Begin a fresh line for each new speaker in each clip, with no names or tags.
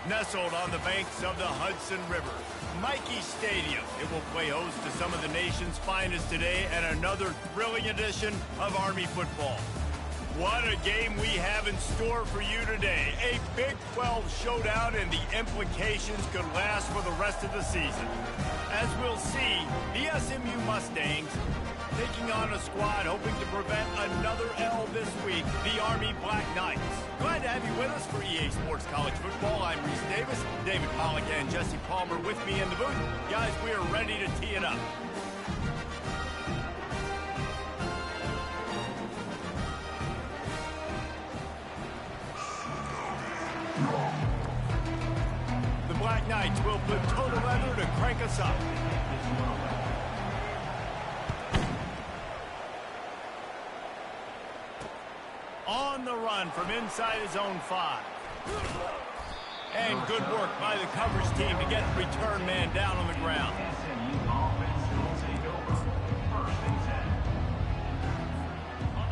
Nestled on the banks of the Hudson River, Michie Stadium. It will play host to some of the nation's finest today and another thrilling edition of Army football. What a game we have in store for you today. A Big 12 showdown, and the implications could last for the rest of the season. As we'll see, the SMU Mustangs taking on a squad hoping to prevent another L this week, the Army Black Knights. Glad to have you with us for EA Sports College Football. I'm Reese Davis, David Pollack and Jesse Palmer with me in the booth. Guys, we are ready to tee it up. The Black Knights will put total leather to crank us up. On the run from inside his own 5. And good work by the coverage team to get the return man down on the ground.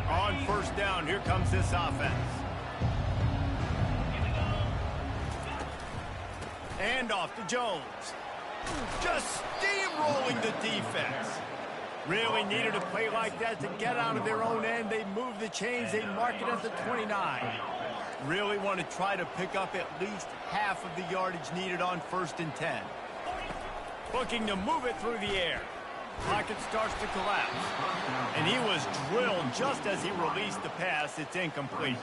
On first down, here comes this offense. And off to Jones. Just steamrolling the defense. Really needed a play like that to get out of their own end. They move the chains. They mark it at the 29. Really want to try to pick up at least half of the yardage needed on 1st and 10. Looking to move it through the air. Pocket starts to collapse. And he was drilled just as he released the pass. It's incomplete.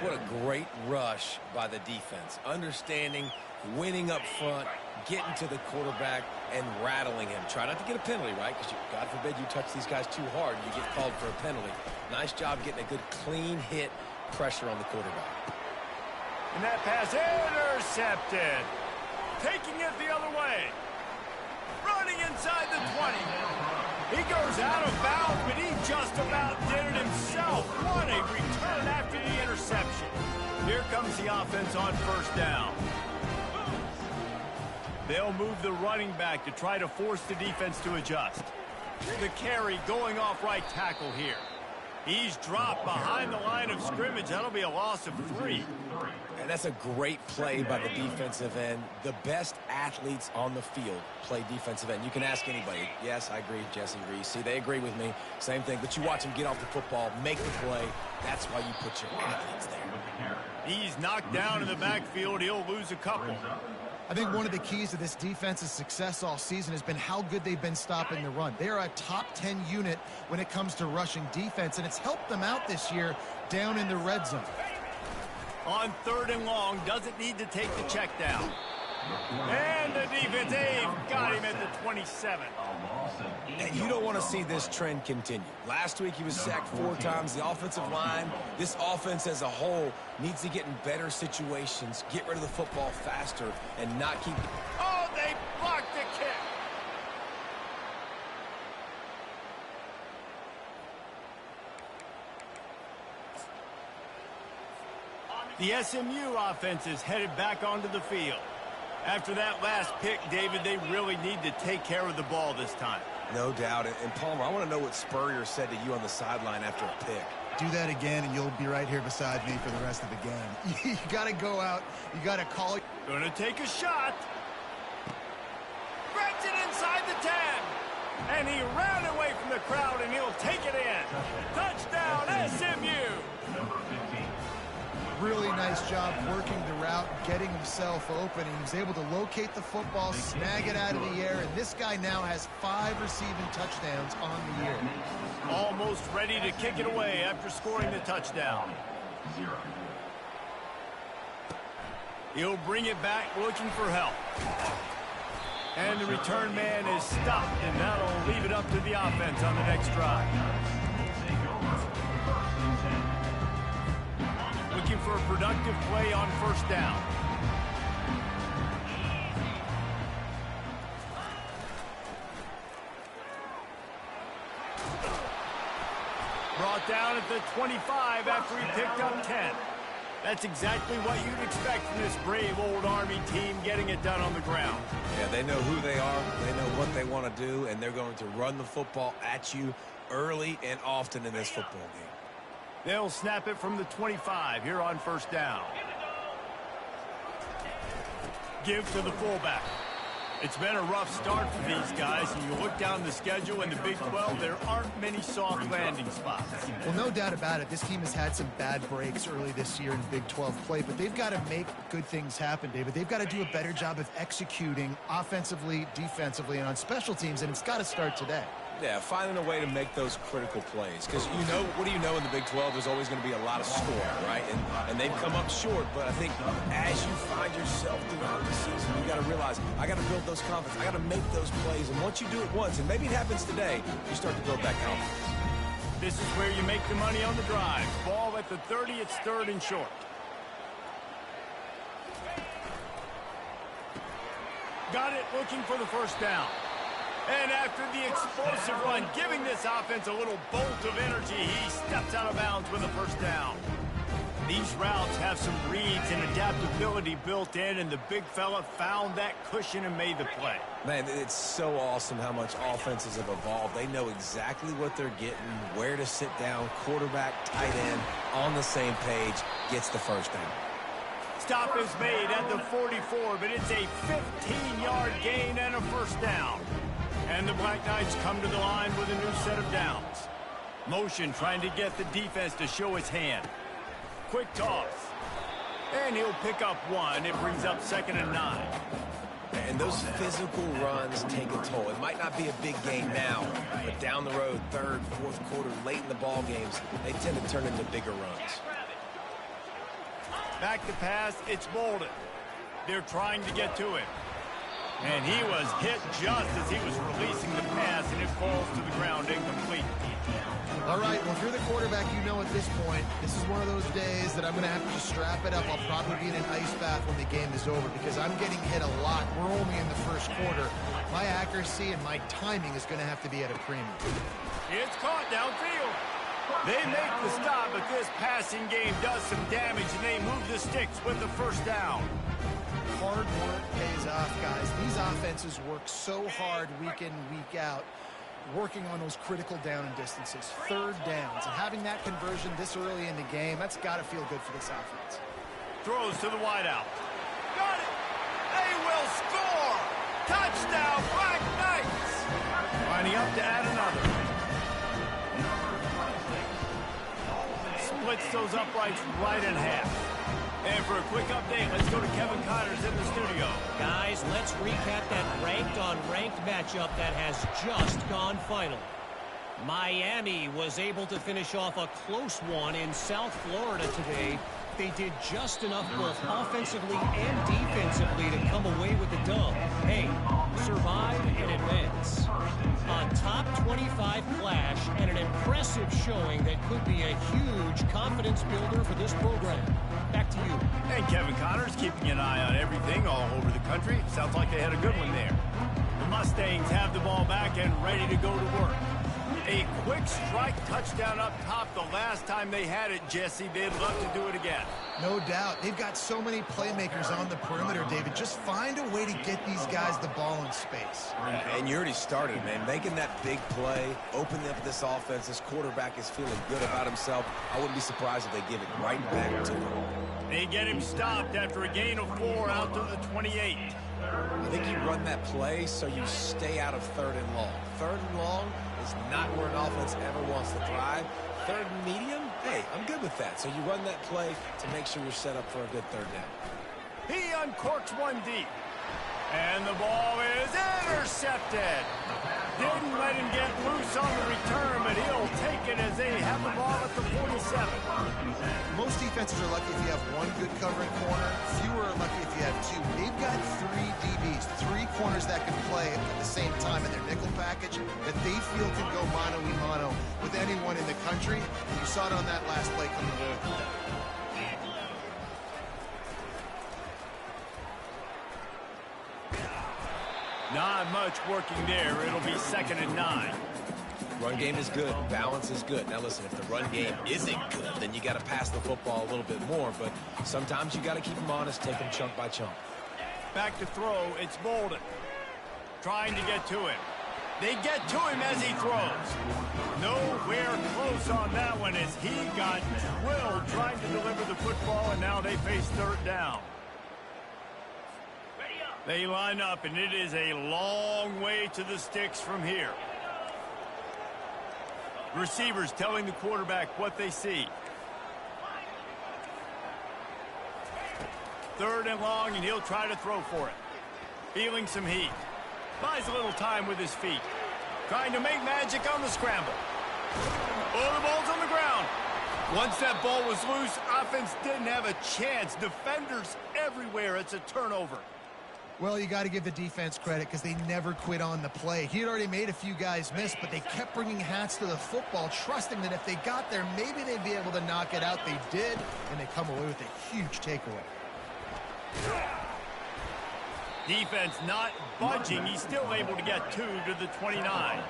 What a great rush by the defense. Understanding, winning up front, getting to the quarterback, and rattling him. Try not to get a penalty, right? Because God forbid you touch these guys too hard and you get called for a penalty. Nice job getting a good clean hit, pressure on the quarterback.
And that pass intercepted. Taking it the other way. Running inside the 20. He goes out of bounds, but he just about did it himself. What a return after the interception. Here comes the offense on 1st down. They'll move the running back to try to force the defense to adjust. The carry going off right tackle here. He's dropped behind the line of scrimmage. That'll be a loss of 3.
And that's a great play by the defensive end. The best athletes on the field play defensive end. You can ask anybody. Yes, I agree, Jesse, Reese. See, they agree with me. Same thing. But you watch them get off the football, make the play. That's why you put your athletes there.
He's knocked down in the backfield. He'll lose a couple.
I think one of the keys to this defense's success all season has been how good they've been stopping the run. They're a top 10 unit when it comes to rushing defense, and it's helped them out this year down in the red zone.
On 3rd and long, doesn't need to take the check down. And the defense, they've got him at the 27.
And you don't want to see this trend continue. Last week he was sacked 4 times. The offensive line, this offense as a whole, needs to get in better situations, get rid of the football faster, and not keep...
Oh, they blocked the kick. The SMU offense is headed back onto the field. After that last pick, David, they really need to take care of the ball this time.
No doubt. And Palmer, I want to know what Spurrier said to you on the sideline after a pick.
Do that again, and you'll be right here beside me for the rest of the game. You got to go out. You got to call.
Gonna take a shot. Grabs it inside the 10. And he ran away from the crowd, and he'll take it in. Touchdown, SMU.
Really nice job working the route, getting himself open. He was able to locate the football, snag it out of the air, and this guy now has 5 receiving touchdowns on the year.
Almost ready to kick it away after scoring the touchdown. He'll bring it back looking for help. And the return man is stopped, and that'll leave it up to the offense on the next drive. Looking for a productive play on 1st down. Brought down at the 25 after he picked up 10. That's exactly what you'd expect from this brave old Army team, getting it done on the ground.
Yeah, they know who they are, they know what they want to do, and they're going to run the football at you early and often in this football game.
They'll snap it from the 25 here on 1st down. give to the fullback. It's been a rough start for these guys, and you look down the schedule in the Big 12, there aren't many soft landing spots.
Well, no doubt about it. This team has had some bad breaks early this year in Big 12 play, but they've got to make good things happen, David. They've got to do a better job of executing offensively, defensively, and on special teams, and it's got to start today.
Yeah, finding a way to make those critical plays. Because, what do you know in the Big 12? There's always going to be a lot of scoring, right? And they've come up short, but I think as you find yourself throughout the season, you got to realize, I got to build those confidence. I got to make those plays. And once you do it once, and maybe it happens today, you start to build that confidence.
This is where you make the money on the drive. Ball at the 30, it's 3rd and short. Got it, looking for the first down. And after the explosive run, giving this offense a little bolt of energy, he steps out of bounds with a first down. These routes have some reads and adaptability built in, and the big fella found that cushion and made the play.
Man, it's so awesome how much offenses have evolved. They know exactly what they're getting, where to sit down, quarterback, tight end, on the same page, gets the first down.
Stop is made at the 44, but it's a 15-yard gain and a first down. And the Black Knights come to the line with a new set of downs. Motion trying to get the defense to show his hand. Quick toss. And he'll pick up 1. It brings up 2nd and 9.
And those physical runs take a toll. It might not be a big game now, but down the road, 3rd, 4th quarter, late in the ball games, they tend to turn into bigger runs.
Back to pass, it's Bolden. They're trying to get to it. And he was hit just as he was releasing the pass, and it falls to the ground incomplete.
All right, well, if you're the quarterback, you know at this point, this is one of those days that I'm going to have to just strap it up. I'll probably be in an ice bath when the game is over because I'm getting hit a lot. We're only in the first quarter. My accuracy and my timing is going to have to be at a premium.
It's caught downfield. They make the stop, but this passing game does some damage, and they move the sticks with the first down.
Hard work pays off, guys. These offenses work so hard week in, week out, working on those critical down and distances, 3rd downs, and having that conversion this early in the game, that's got to feel good for this offense.
Throws to the wideout. Got it! They will score! Touchdown, Black Knights! Lining up to add another. Splits those uprights right in half. And for a quick update, let's go to Kevin Connors in the studio.
Guys, let's recap that ranked-on-ranked matchup that has just gone final. Miami was able to finish off a close one in South Florida today. They did just enough both offensively and defensively to come away with the dub. Hey, survive and advance. A top 25 clash and an impressive showing that could be a huge confidence builder for this program. Back to you.
And Kevin Connors keeping an eye on everything all over the country. Sounds like they had a good one there. The Mustangs have the ball back and ready to go to work. A quick strike touchdown up top the last time they had it, Jesse. They'd love to do it again.
No doubt. They've got so many playmakers on the perimeter, David. Just find a way to get these guys the ball in space.
And you already started, man. Making that big play, opening up this offense. This quarterback is feeling good about himself. I wouldn't be surprised if they give it right back to him.
They get him stopped after a gain of 4 out to the 28.
I think you run that play so you stay out of 3rd and long. 3rd and long is not where an offense ever wants to thrive. 3rd and medium, hey, I'm good with that. So you run that play to make sure you're set up for a good 3rd down.
He uncorks 1 deep. And the ball is intercepted. Didn't let him get loose on the return, but he'll take it as they have the ball at the 47.
Most defenses are lucky if you have 1 good covering corner. Fewer are lucky if you have 2. They've got 3 DBs, 3 corners that can play at the same time in their nickel package that they feel can go mano-a-mano with anyone in the country. You saw it on that last play coming away.
Not much working there. It'll be 2nd and 9.
Run game is good. Balance is good. Now, listen, if the run game isn't good, then you got to pass the football a little bit more. But sometimes you got to keep them honest, take them chunk by chunk.
Back to throw. It's Bolden. Trying to get to him. They get to him as he throws. Nowhere close on that one as he got drilled trying to deliver the football, and now they face 3rd down. They line up, and it is a long way to the sticks from here. Receivers telling the quarterback what they see. 3rd and long, and he'll try to throw for it. Feeling some heat. Buys a little time with his feet. Trying to make magic on the scramble. Oh, the ball's on the ground. Once that ball was loose, offense didn't have a chance. Defenders everywhere. It's a turnover.
Well, you got to give the defense credit because they never quit on the play. He had already made a few guys miss, but they kept bringing hats to the football, trusting that if they got there, maybe they'd be able to knock it out. They did, and they come away with a huge takeaway.
Defense not budging. He's still able to get 2 to the 29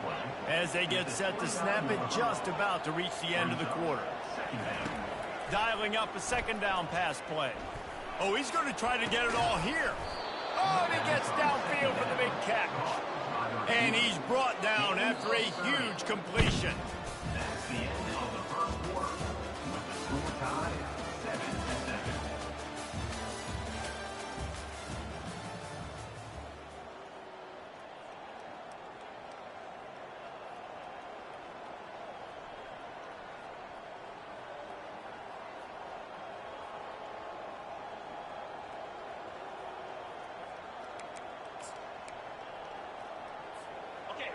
as they get set to snap it, just about to reach the end of the quarter. Dialing up a 2nd down pass play. Oh, he's going to try to get it all here. Oh, and he gets downfield for the big catch. And he's brought down after a huge completion.
That's the end of the first quarter with the score tied at 7-7.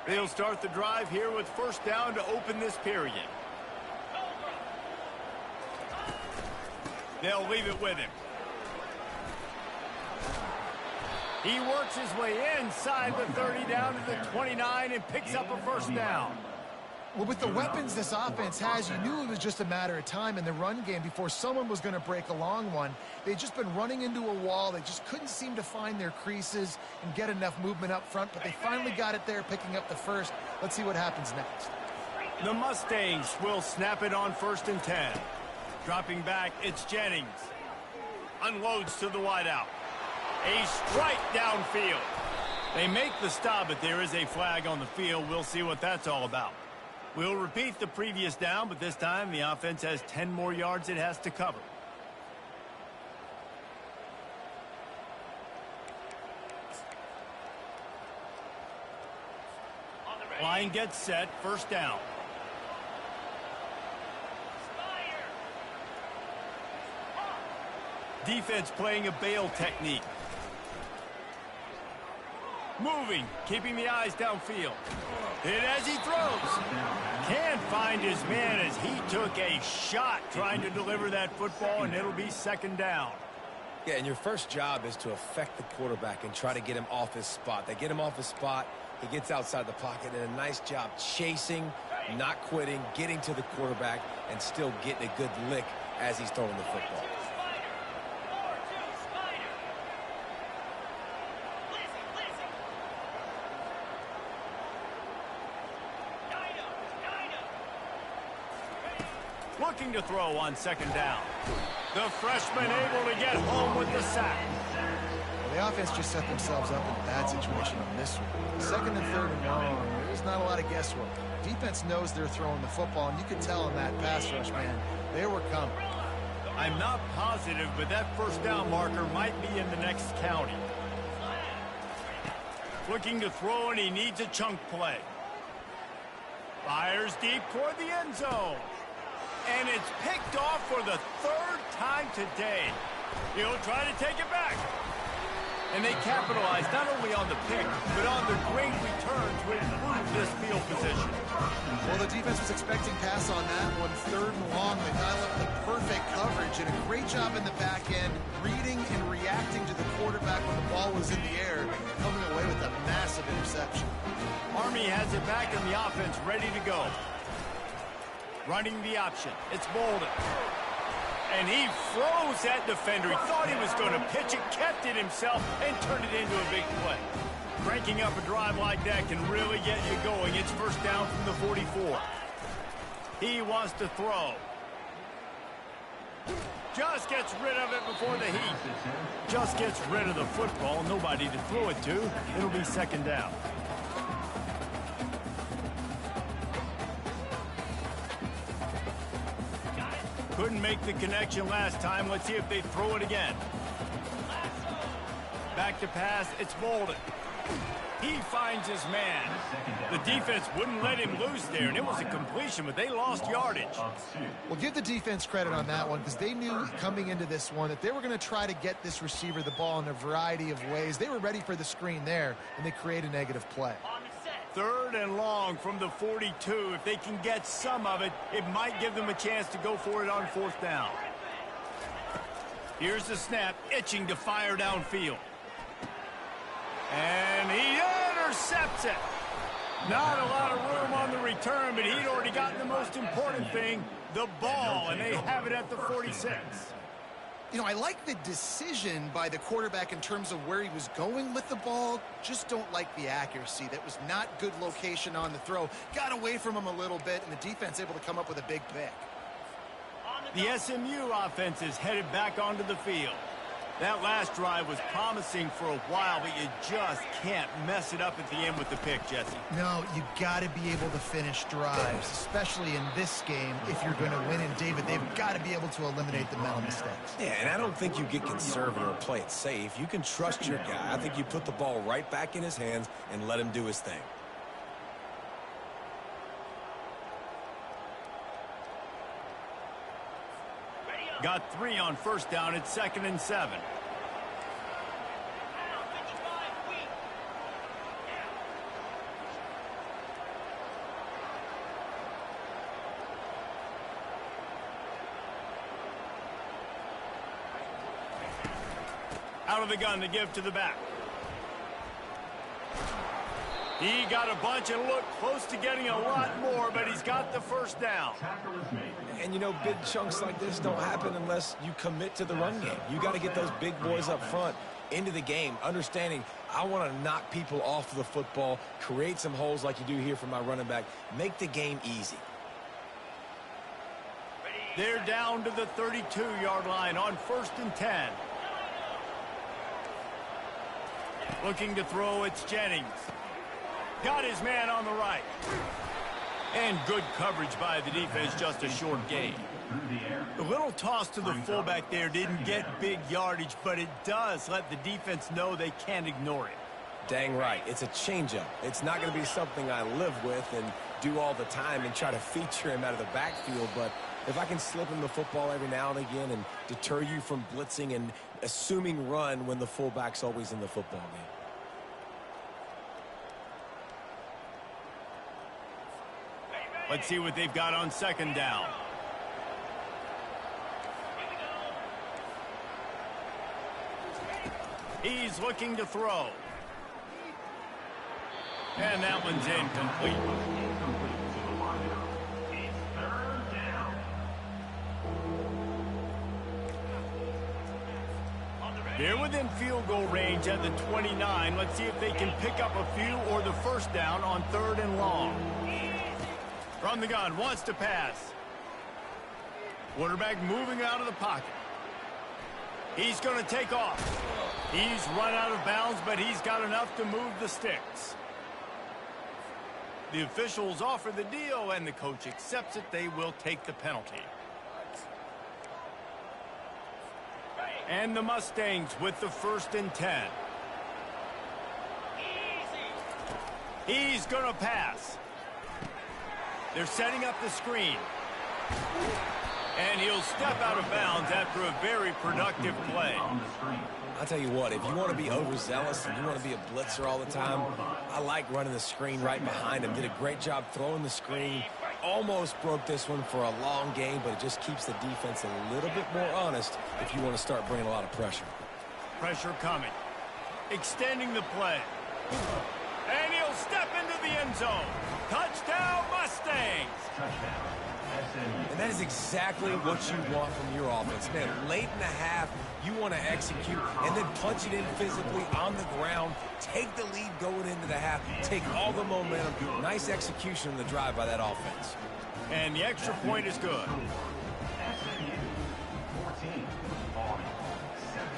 They'll start the drive here with 1st down to open this period. They'll leave it with him. He works his way inside the 30 down to the 29 and picks up a 1st down.
Well, with the weapons this offense has, you knew it was just a matter of time in the run game before someone was going to break a long one. They'd just been running into a wall. They just couldn't seem to find their creases and get enough movement up front, but they finally got it there, picking up the 1st. Let's see what happens next.
The Mustangs will snap it on 1st and 10. Dropping back, it's Jennings. Unloads to the wideout. A strike downfield. They make the stop, but there is a flag on the field. We'll see what that's all about. We'll repeat the previous down, but this time the offense has 10 more yards it has to cover. Line gets set, 1st down. Defense playing a bail technique. Moving, keeping the eyes downfield. Hit as he throws. Can't find his man as he took a shot trying to deliver that football, and it'll be 2nd down.
Yeah, and your first job is to affect the quarterback and try to get him off his spot. They get him off his spot, he gets outside the pocket, and a nice job chasing, not quitting, getting to the quarterback, and still getting a good lick as he's throwing the football.
Looking to throw on 2nd down. The freshman able to get home with the sack.
Well, the offense just set themselves up in a bad situation on this one. 2nd and 3rd and long, there's not a lot of guesswork. Defense knows they're throwing the football, and you can tell in that pass rush, man, they were coming.
I'm not positive, but that 1st down marker might be in the next county. Looking to throw, and he needs a chunk play. Fires deep toward the end zone. And it's picked off for the 3rd time today. He'll try to take it back. And they capitalize not only on the pick, but on the great return to improve this field position.
Well, the defense was expecting pass on that one. 3rd and long, they dial up the perfect coverage and a great job in the back end, reading and reacting to the quarterback when the ball was in the air, coming away with a massive interception.
Army has it back in the offense, ready to go. Running the option. It's Bolden. And he froze that defender. He thought he was going to pitch it, kept it himself, and turned it into a big play. Cranking up a drive like that can really get you going. It's 1st down from the 44. He wants to throw. Just gets rid of it before the heat. Just gets rid of the football. Nobody to throw it to. It'll be 2nd down. Couldn't make the connection last time. Let's see if they throw it again. Back to pass, it's Bolden. He finds his man. The defense wouldn't let him loose there, and it was a completion, but they lost yardage.
Well, give the defense credit on that one because they knew coming into this one that they were going to try to get this receiver the ball in a variety of ways. They were ready for the screen there, and they create a negative play.
3rd and long from the 42. If they can get some of it, it might give them a chance to go for it on 4th down. Here's the snap, itching to fire downfield. And he intercepts it. Not a lot of room on the return, but he'd already gotten the most important thing, the ball, and they have it at the 46.
You know, I like the decision by the quarterback in terms of where he was going with the ball. Just don't like the accuracy. That was not good location on the throw. Got away from him a little bit, and the defense able to come up with a big pick.
The SMU offense is headed back onto the field. That last drive was promising for a while, but you just can't mess it up at the end with the pick, Jesse.
No, you got to be able to finish drives, especially in this game. If you're going to win, and David, they've got to be able to eliminate the mental mistakes.
Yeah, and I don't think you get conservative or play it safe. You can trust your guy. I think you put the ball right back in his hands and let him do his thing.
Got 3 on 1st down. It's 2nd and 7. Out of the gun to give to the back. He got a bunch and looked close to getting a lot more, but he's got the 1st down.
And, you know, big chunks like this don't happen unless you commit to the run game. You got to get those big boys up front into the game, understanding I want to knock people off the football, create some holes like you do here for my running back, make the game easy.
They're down to the 32-yard line on 1st and 10. Looking to throw, it's Jennings. Got his man on the right. And good coverage by the defense, just a short gain. The little toss to the fullback there didn't get big yardage, but it does let the defense know they can't ignore it.
Dang right. It's a changeup. It's not going to be something I live with and do all the time and try to feature him out of the backfield, but if I can slip him the football every now and again and deter you from blitzing and assuming run when the fullback's always in the football game.
Let's see what they've got on 2nd down. He's looking to throw. And that one's incomplete. They're within field goal range at the 29. Let's see if they can pick up a few or the 1st down on 3rd and long. From the gun, wants to pass. Quarterback moving out of the pocket. He's going to take off. He's run out of bounds, but he's got enough to move the sticks. The officials offer the deal, and the coach accepts it. They will take the penalty. And the Mustangs with the 1st and 10. He's going to pass. They're setting up the screen. And he'll step out of bounds after a very productive play.
I'll tell you what, if you want to be overzealous and you want to be a blitzer all the time, I like running the screen right behind him. Did a great job throwing the screen. Almost broke this one for a long game, but it just keeps the defense a little bit more honest if you want to start bringing a lot of pressure.
Pressure coming. Extending the play. And he'll step into the end zone. Touchdown, Mustangs!
And that is exactly what you want from your offense. Man, late in the half, you want to execute and then punch it in physically on the ground. Take the lead going into the half. Take all the momentum. Nice execution in the drive by that offense.
And the extra point is good.
SMU 14 on 7.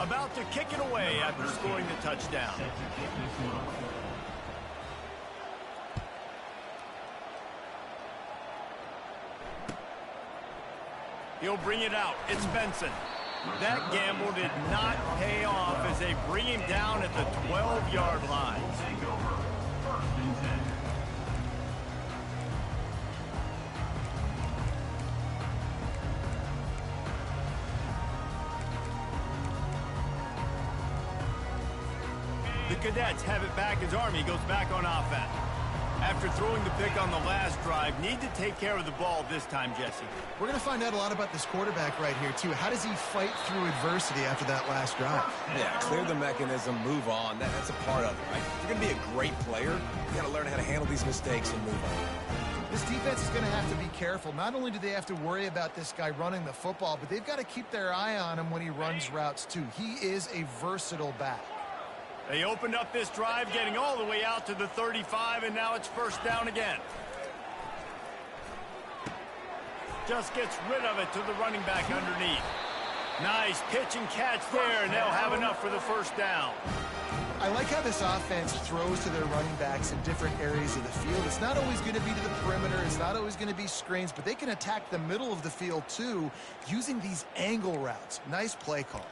About to kick it away after scoring the touchdown. He'll bring it out. It's Benson. That gamble did not pay off as they bring him down at the 12-yard line. The Cadets have it back as Army goes back on offense. After throwing the pick on the last drive, need to take care of the ball this time, Jesse.
We're going to find out a lot about this quarterback right here, too. How does he fight through adversity after that last drive?
Yeah, clear the mechanism, move on. That's a part of it, right? If you're going to be a great player, you got to learn how to handle these mistakes and move on.
This defense is going to have to be careful. Not only do they have to worry about this guy running the football, but they've got to keep their eye on him when he runs routes, too. He is a versatile back.
They opened up this drive, getting all the way out to the 35, and now it's first down again. Just gets rid of it to the running back underneath. Nice pitch and catch there, and they'll have enough for the first down.
I like how this offense throws to their running backs in different areas of the field. It's not always going to be to the perimeter. It's not always going to be screens, but they can attack the middle of the field, too, using these angle routes. Nice play call.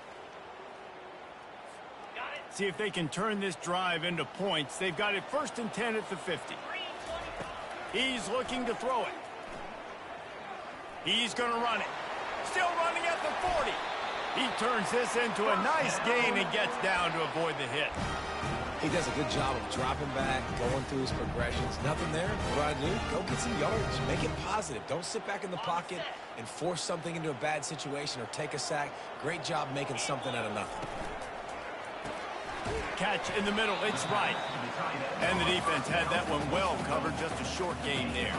See if they can turn this drive into points. They've got it first and 10 at the 50. He's looking to throw it. He's going to run it. Still running at the 40. He turns this into a nice gain and gets down to avoid the hit.
He does a good job of dropping back, going through his progressions. Nothing there. What do I do? Go get some yards. Make it positive. Don't sit back in the pocket and force something into a bad situation or take a sack. Great job making something out of nothing.
Catch in the middle, it's right. And the defense had that one well covered, just a short gain there.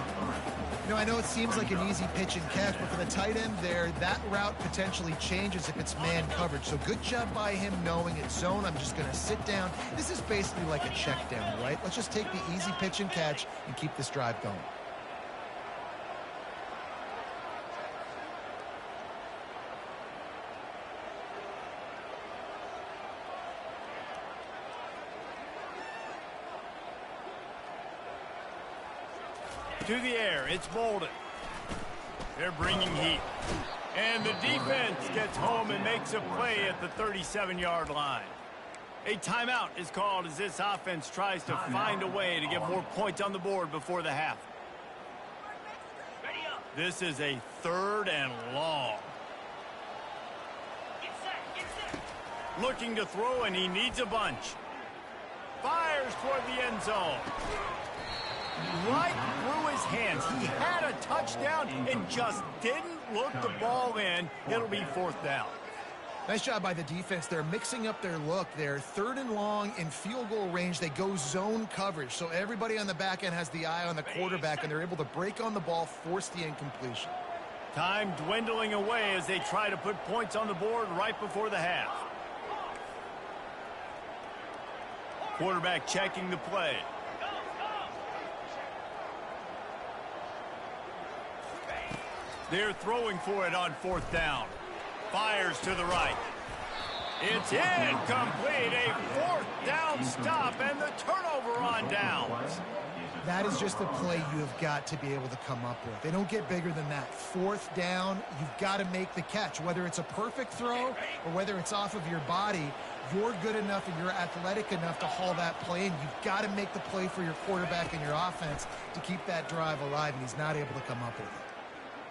You know, I know it seems like an easy pitch and catch, but for the tight end there, that route potentially changes if it's man coverage. So good job by him knowing it's zone. I'm just going to sit down. This is basically like a check down, right? Let's just take the easy pitch and catch and keep this drive going.
To the air, it's Bolden. They're bringing heat. And the defense gets home and makes a play at the 37-yard line. A timeout is called as this offense tries to find a way to get more points on the board before the half. This is a 3rd and long. Looking to throw, and he needs a bunch. Fires toward the end zone. Right through his hands. He had a touchdown and just didn't look the ball in. It'll be 4th down.
Nice job by the defense. They're mixing up their look. They're 3rd and long in field goal range. They go zone coverage. So everybody on the back end has the eye on the quarterback, and they're able to break on the ball, force the incompletion.
Time dwindling away as they try to put points on the board right before the half. Quarterback checking the play. They're throwing for it on 4th down. Fires to the right. It's incomplete. A 4th down stop and the turnover on downs.
That is just a play you have got to be able to come up with. They don't get bigger than that. 4th down, you've got to make the catch. Whether it's a perfect throw or whether it's off of your body, you're good enough and you're athletic enough to haul that play in. You've got to make the play for your quarterback and your offense to keep that drive alive, and he's not able to come up with it.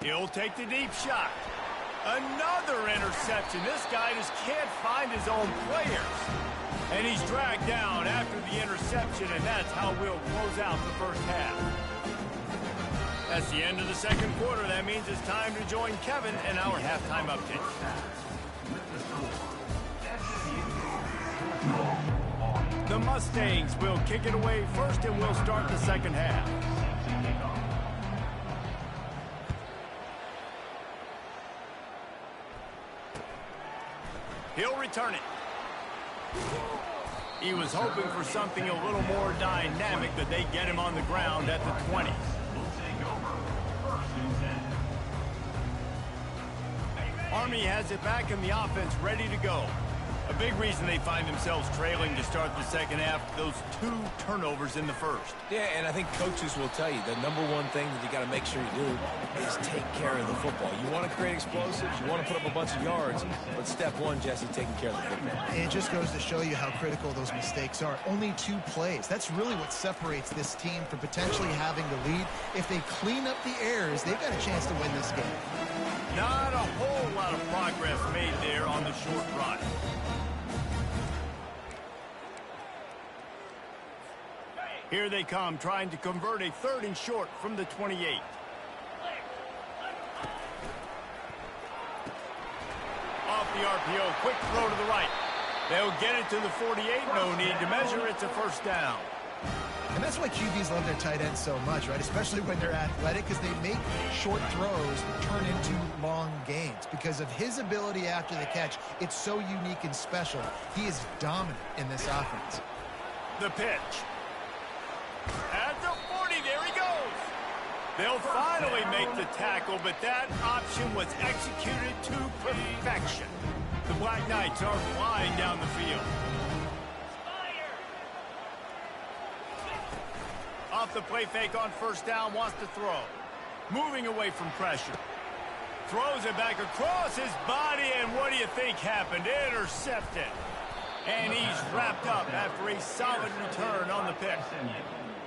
He'll take the deep shot. Another interception. This guy just can't find his own players. And he's dragged down after the interception, and that's how we'll close out the first half. That's the end of the second quarter. That means it's time to join Kevin in our halftime update. The Mustangs will kick it away first, and we'll start the second half. He'll return it. He was hoping for something a little more dynamic, that they get him on the ground at the 20. Army has it back in the offense, ready to go. A big reason they find themselves trailing to start the second half, those 2 turnovers in the first.
Yeah, and I think coaches will tell you the number one thing that you got to make sure you do is take care of the football. You want to create explosives, you want to put up a bunch of yards, but step one, Jesse, taking care of the football.
It just goes to show you how critical those mistakes are. Only 2 plays. That's really what separates this team from potentially having the lead. If they clean up the errors, they've got a chance to win this game.
Not a whole lot of progress made there on the short run. Here they come, trying to convert a 3rd and short from the 28. Off the RPO, quick throw to the right. They'll get it to the 48, no need to measure, it's a first down.
And that's why QBs love their tight ends so much, right? Especially when they're athletic, because they make short throws turn into long gains. Because of his ability after the catch, it's so unique and special. He is dominant in this offense.
The pitch. At the 40, there he goes. They'll finally make the tackle, but that option was executed to perfection. The Black Knights are flying down the field. Off the play fake on first down, wants to throw. Moving away from pressure. Throws it back across his body, and what do you think happened? Intercepted. And he's wrapped up after a solid return on the pick.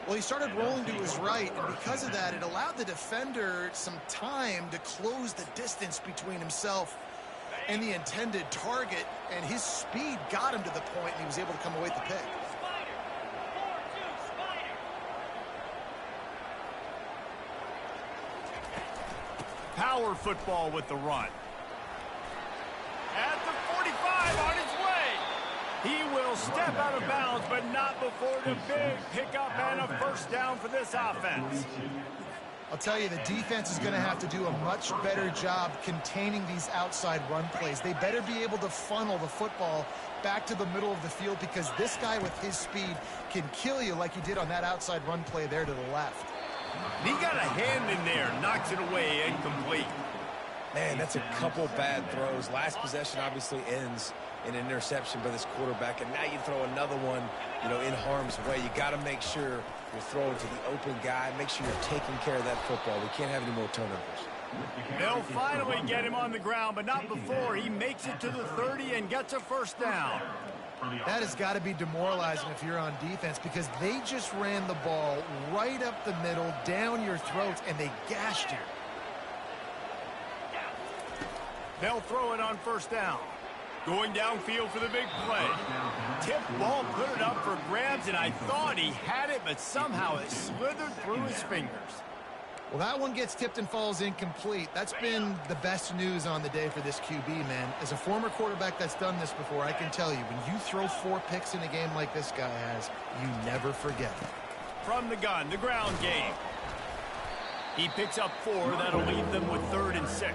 Well, he started rolling to his right, and because of that, it allowed the defender some time to close the distance between himself and the intended target, and his speed got him to the point, and he was able to come away with the pick.
Power football with the run. At the 45, on his way. He will step out of bounds, but not before the big pickup and a first down for this offense.
I'll tell you, the defense is going to have to do a much better job containing these outside run plays. They better be able to funnel the football back to the middle of the field, because this guy with his speed can kill you like he did on that outside run play there to the left.
He got a hand in there, knocks it away, incomplete.
Man, that's a couple bad throws. Last possession obviously ends in an interception by this quarterback, and now you throw another one, in harm's way. You got to make sure you're throwing to the open guy. Make sure you're taking care of that football. We can't have any more turnovers.
They'll finally get him on the ground, but not before he makes it to the 30 and gets a first down.
That has got to be demoralizing if you're on defense, because they just ran the ball right up the middle, down your throats, and they gashed you.
They'll throw it on first down. Going downfield for the big play. Tip ball, put it up for grabs, and I thought he had it, but somehow it slithered through his fingers.
Well, that one gets tipped and falls incomplete. That's been the best news on the day for this QB, man. As a former quarterback that's done this before, I can tell you, when you throw 4 picks in a game like this guy has, you never forget.
From the gun, the ground game. He picks up 4. That'll leave them with 3rd and 6.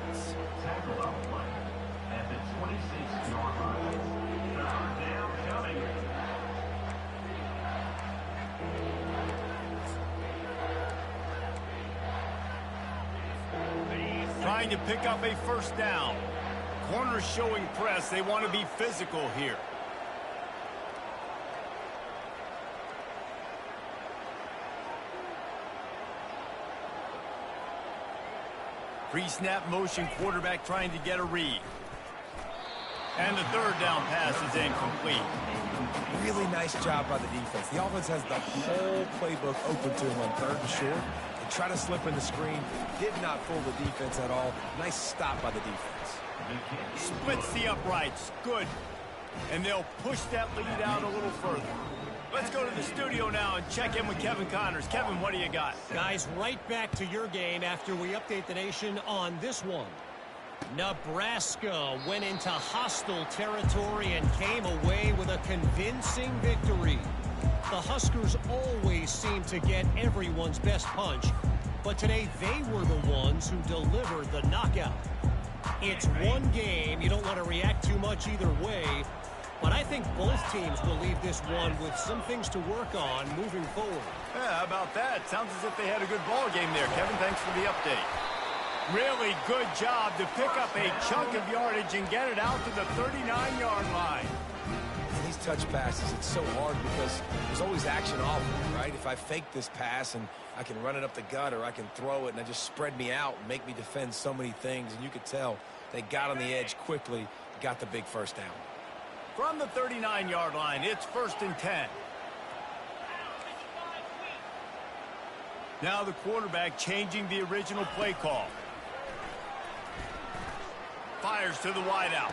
At the 26-yard line. Third down coming.
Trying to pick up a first down. Corners showing press. They want to be physical here. Pre-snap motion, quarterback trying to get a read. And the 3rd down pass is incomplete.
Really nice job by the defense. The offense has the whole playbook open to him on 3rd and short. They try to slip in the screen. Did not fool the defense at all. Nice stop by the defense.
Splits the uprights. Good. And they'll push that lead out a little further. Let's go to the studio now and check in with Kevin Connors. Kevin, what do you got?
Guys, right back to your game after we update the nation on this one. Nebraska went into hostile territory and came away with a convincing victory. The Huskers always seem to get everyone's best punch, but today they were the ones who delivered the knockout. It's one game. You don't want to react too much either way, but I think both teams will leave this one with some things to work on moving forward.
Yeah, how about that? Sounds as if they had a good ball game there. Kevin, thanks for the update. Really good job to pick up a chunk of yardage and get it out to the 39-yard line.
touch passes, it's so hard because there's always action all over, right? If I fake this pass and I can run it up the gut, or I can throw it and I just spread me out and make me defend so many things. And you could tell they got on the edge quickly, got the big first down.
From the 39-yard line, it's 1st and 10. Now the quarterback changing the original play call. Fires to the wideout.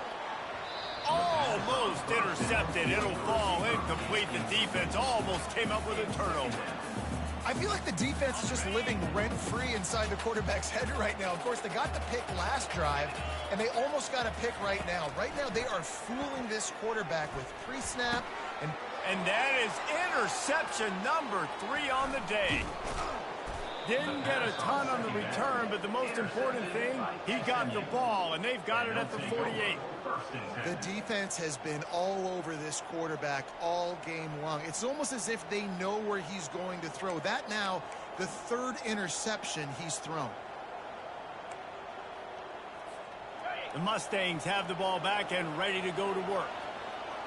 Almost intercepted. It'll fall incomplete. The defense almost came up with a turnover.
I feel like the defense is just living rent-free inside the quarterback's head right now. Of course, they got the pick last drive, and they almost got a pick right now. Right now, they are fooling this quarterback with pre-snap.
And that is interception number 3 on the day. Didn't get a ton on the return, but the most important thing, he got the ball, and they've got it at the 48.
The defense has been all over this quarterback all game long. It's almost as if they know where he's going to throw. That now, the 3rd interception he's thrown.
The Mustangs have the ball back and ready to go to work.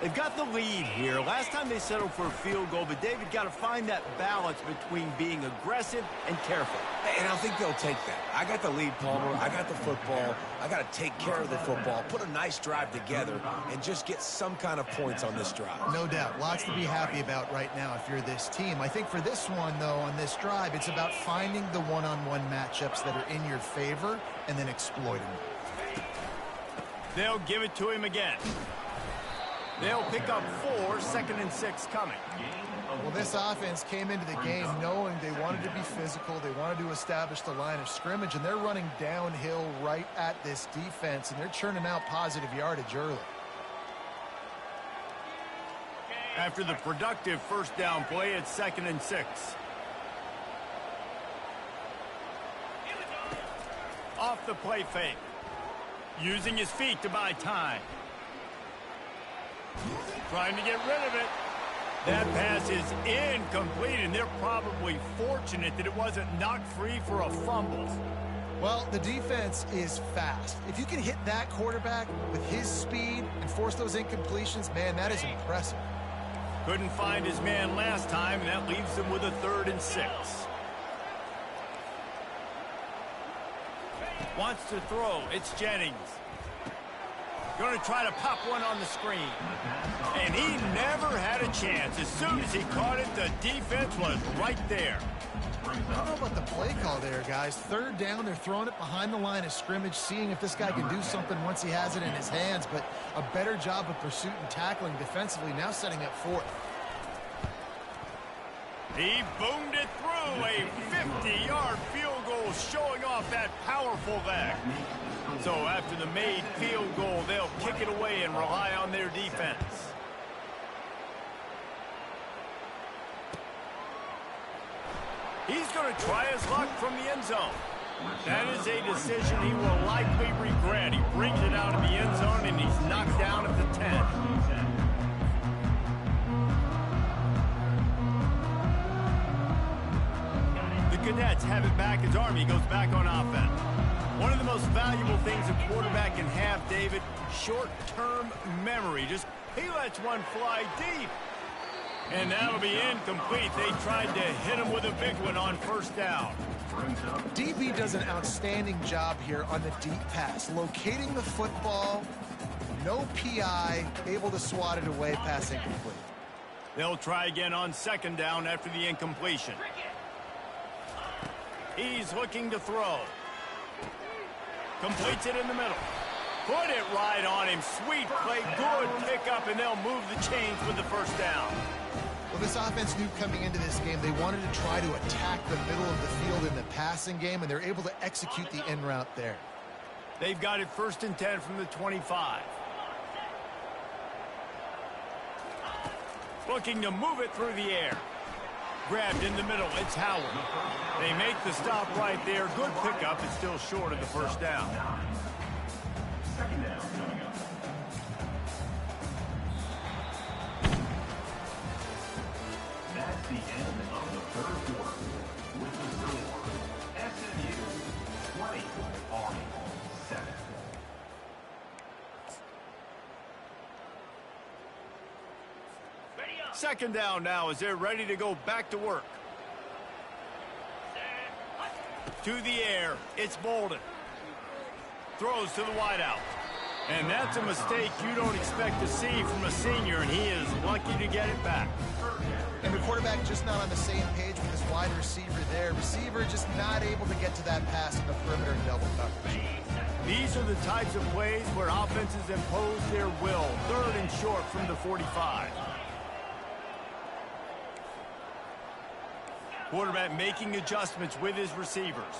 They've got the lead here. Last time they settled for a field goal, but David got to find that balance between being aggressive and careful.
And I think they'll take that. I got the lead, Palmer. I got the football. I got to take care of the football, put a nice drive together, and just get some kind of points on this drive.
No doubt. Lots to be happy about right now if you're this team. I think for this one, though, on this drive, it's about finding the one-on-one matchups that are in your favor and then exploiting them.
They'll give it to him again. They'll pick up 4, 2nd and 6 coming.
Well, this offense came into the game knowing they wanted to be physical. They wanted to establish the line of scrimmage, and they're running downhill right at this defense, and they're churning out positive yardage early.
After the productive first down play, it's 2nd and 6. Off the play fake. Using his feet to buy time. Trying to get rid of it. That pass is incomplete, and they're probably fortunate that it wasn't knocked free for a fumble.
Well, the defense is fast. If you can hit that quarterback with his speed and force those incompletions, man, that is impressive.
Couldn't find his man last time, and that leaves him with a 3rd and 6. Wants to throw. It's Jennings. Going to try to pop one on the screen. And he never had a chance. As soon as he caught it, the defense was right there.
I don't know about the play call there, guys. 3rd down, they're throwing it behind the line of scrimmage, seeing if this guy can do something once he has it in his hands, but a better job of pursuit and tackling defensively, now setting up 4th.
He boomed it through. A 50-yard field goal showing off that powerful back. So after the made field goal, they'll kick it away and rely on their defense. He's going to try his luck from the end zone. That is a decision he will likely regret. He brings it out of the end zone, and he's knocked down at the 10. The Cadets have it back as Army goes back on offense. One of the most valuable things a quarterback can have, David, short-term memory. Just he lets one fly deep. And that'll be incomplete. They tried to hit him with a big one on 1st down.
DB does an outstanding job here on the deep pass, locating the football, no PI, able to swat it away, pass incomplete.
They'll try again on 2nd down after the incompletion. He's looking to throw. Completes it in the middle. Put it right on him. Sweet play, good pickup, and they'll move the chains with the 1st down.
Well, this offense knew coming into this game they wanted to try to attack the middle of the field in the passing game, and they're able to execute the in route there.
They've got it 1st and 10 from the 25. Looking to move it through the air. Grabbed in the middle. It's Howard. They make the stop right there. Good pickup. It's still short of the 1st down.
2nd down coming up. That's the end of the 3rd quarter. With the score, SMU 20, Army 7.
Second down now as they're ready to go back to work. To the air, it's Bolden. Throws to the wideout. And that's a mistake you don't expect to see from a senior, and he is lucky to get it back.
And the quarterback just not on the same page with his wide receiver there. Receiver just not able to get to that pass in the perimeter in double coverage.
These are the types of plays where offenses impose their will. Third and short from the 45. Quarterback making adjustments with his receivers.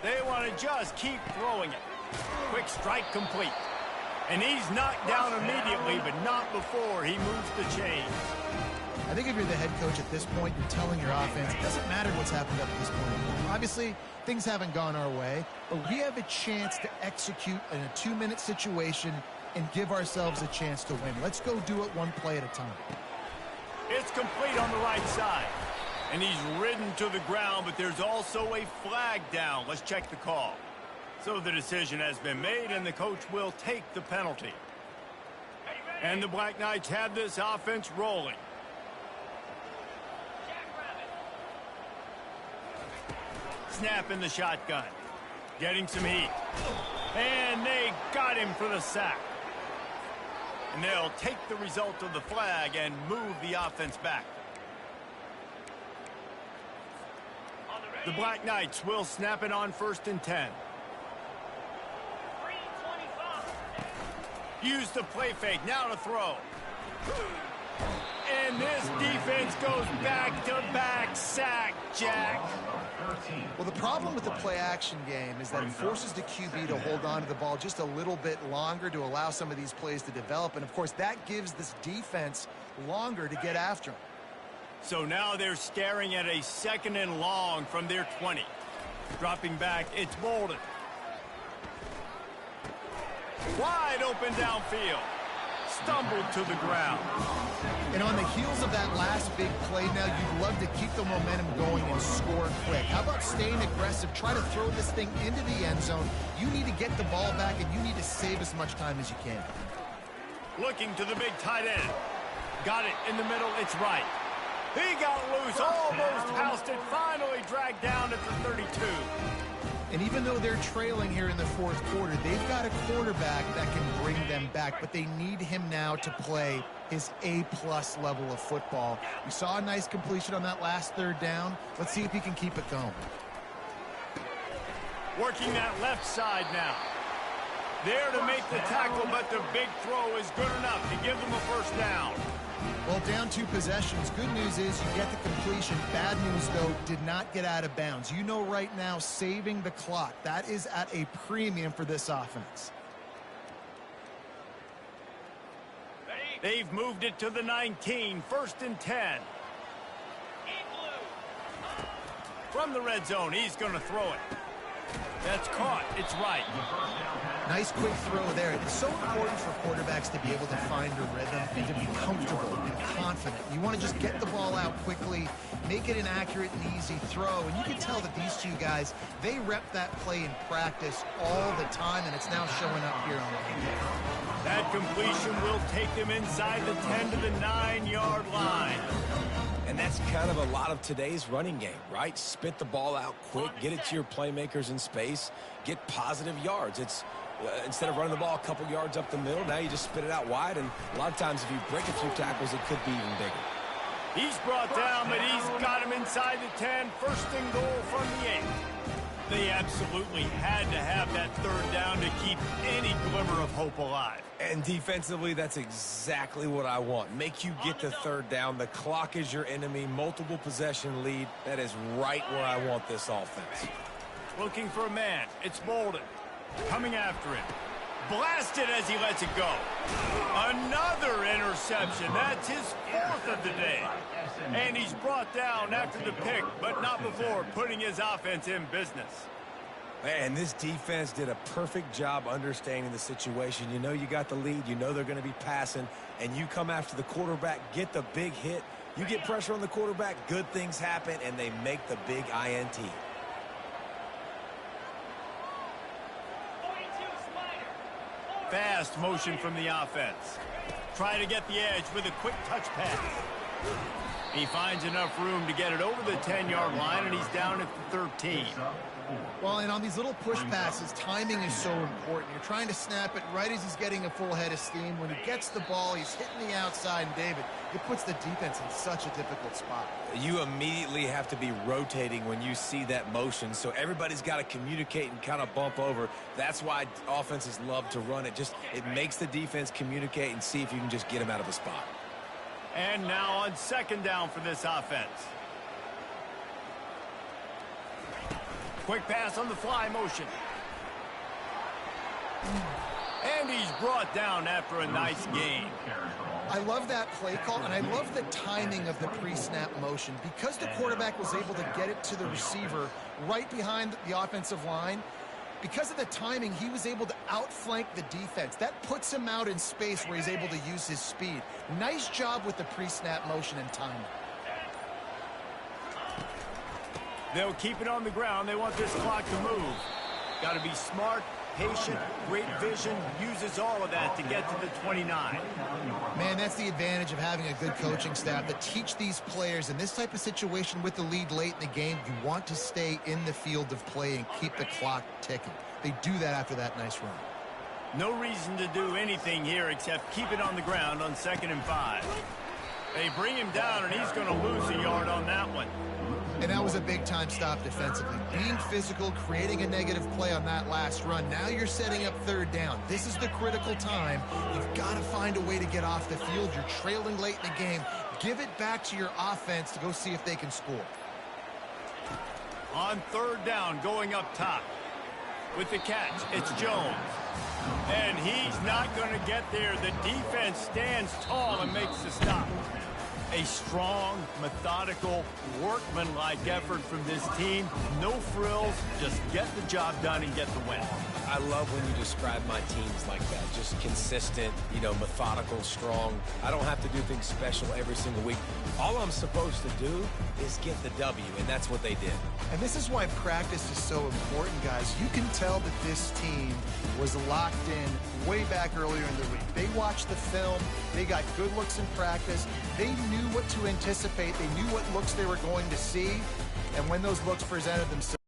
They want to just keep throwing it. Quick strike complete. And he's knocked down immediately, but not before he moves the chains.
I think if you're the head coach at this point, you're telling your offense, it doesn't matter what's happened up to this point. Obviously, things haven't gone our way, but we have a chance to execute in a 2-minute situation and give ourselves a chance to win. Let's go do it one play at a time.
It's complete on the right side. And he's ridden to the ground, but there's also a flag down. Let's check the call. So the decision has been made, and the coach will take the penalty. And the Black Knights have this offense rolling. Snap in the shotgun. Getting some heat. And they got him for the sack. And they'll take the result of the flag and move the offense back. The Black Knights will snap it on 1st and 10. Use the play fake, now to throw. And this defense goes back-to-back sack, Jack.
Well, the problem with the play-action game is that it forces the QB to hold on to the ball just a little bit longer to allow some of these plays to develop. And, of course, that gives this defense longer to get after him.
So now they're staring at a 2nd and long from their 20. Dropping back, it's Bolden. Wide open downfield. Stumbled to the ground.
And on the heels of that last big play now, you'd love to keep the momentum going and score quick. How about staying aggressive? Try to throw this thing into the end zone. You need to get the ball back, and you need to save as much time as you can.
Looking to the big tight end. Got it in the middle. It's right. He got loose. Almost housed it. Finally dragged down at the 32.
And even though they're trailing here in the 4th quarter, they've got a quarterback that can bring them back, but they need him now to play his A-plus level of football. We saw a nice completion on that last 3rd down. Let's see if he can keep it going.
Working that left side now. There to make the tackle, but the big throw is good enough to give them a 1st down.
Well, down 2 possessions. Good news is you get the completion. Bad news, though, did not get out of bounds. You know right now, saving the clock. That is at a premium for this offense.
They've moved it to the 19, 1st and 10. From the red zone, he's going to throw it. That's caught. It's right.
Nice quick throw there. It's so important for quarterbacks to be able to find a rhythm and to be comfortable and confident. You want to just get the ball out quickly, make it an accurate and easy throw. And you can tell that these 2 guys, they rep that play in practice all the time, and it's now showing up here on the field.
That completion will take them inside the 10 to the 9-yard line.
And that's kind of a lot of today's running game, right? Spit the ball out quick, get it to your playmakers in space, get positive yards. It's instead of running the ball a couple yards up the middle, now you just spit it out wide, and a lot of times if you break a few tackles, it could be even bigger.
He's brought down, but he's got him inside the 10, 1st and goal from the 8. They absolutely had to have that 3rd down to keep any glimmer of hope alive.
And defensively, that's exactly what I want. Make you get the 3rd down. The clock is your enemy. Multiple possession lead. That is right where I want this offense.
Looking for a man. It's Bolden. Coming after him. Blasted as he lets it go. Another interception. That's his 4th of the day. And he's brought down after the pick, but not before putting his offense in business.
Man, this defense did a perfect job understanding the situation. You know you got the lead. You know they're going to be passing. And you come after the quarterback, get the big hit. You get pressure on the quarterback, good things happen, and they make the big INT.
Fast motion from the offense. Try to get the edge with a quick touch pass. He finds enough room to get it over the 10-yard line, and he's down at the 13.
Well, and on these little push passes, timing is so important. You're trying to snap it right as he's getting a full head of steam. When he gets the ball, he's hitting the outside, and David, it puts the defense in such a difficult spot.
You immediately have to be rotating when you see that motion, so everybody's got to communicate and kind of bump over. That's why offenses love to run it. It makes the defense communicate and see if you can just get him out of a spot.
And now on second down for this offense. Quick pass on the fly motion. And he's brought down after a nice gain.
I love that play call, and I love the timing of the pre-snap motion. Because the quarterback was able to get it to the receiver right behind the offensive line, because of the timing, he was able to outflank the defense. That puts him out in space where he's able to use his speed. Nice job with the pre-snap motion and timing.
They'll keep it on the ground. They want this clock to move. Got to be smart, patient, great vision, uses all of that to get to the 29.
Man, that's the advantage of having a good coaching staff that teach these players in this type of situation with the lead late in the game. You want to stay in the field of play and keep the clock ticking. They do that after that nice run.
No reason to do anything here except keep it on the ground on 2nd and 5. They bring him down, and he's going to lose a yard on that one.
And that was a big-time stop defensively. Being physical, creating a negative play on that last run. Now you're setting up third down. This is the critical time. You've got to find a way to get off the field. You're trailing late in the game. Give it back to your offense to go see if they can score.
On third down, going up top. With the catch, it's Jones. And he's not going to get there. The defense stands tall and makes the stop. A strong, methodical, workmanlike effort from this team. No frills, just get the job done and get the win.
I love when you describe my teams like that. Just consistent, methodical, strong. I don't have to do things special every single week. All I'm supposed to do is get the W, and that's what they did.
And this is why practice is so important, guys. You can tell that this team was locked in way back earlier in the week. They watched the film. They got good looks in practice. They knew what to anticipate. They knew what looks they were going to see. And when those looks presented themselves,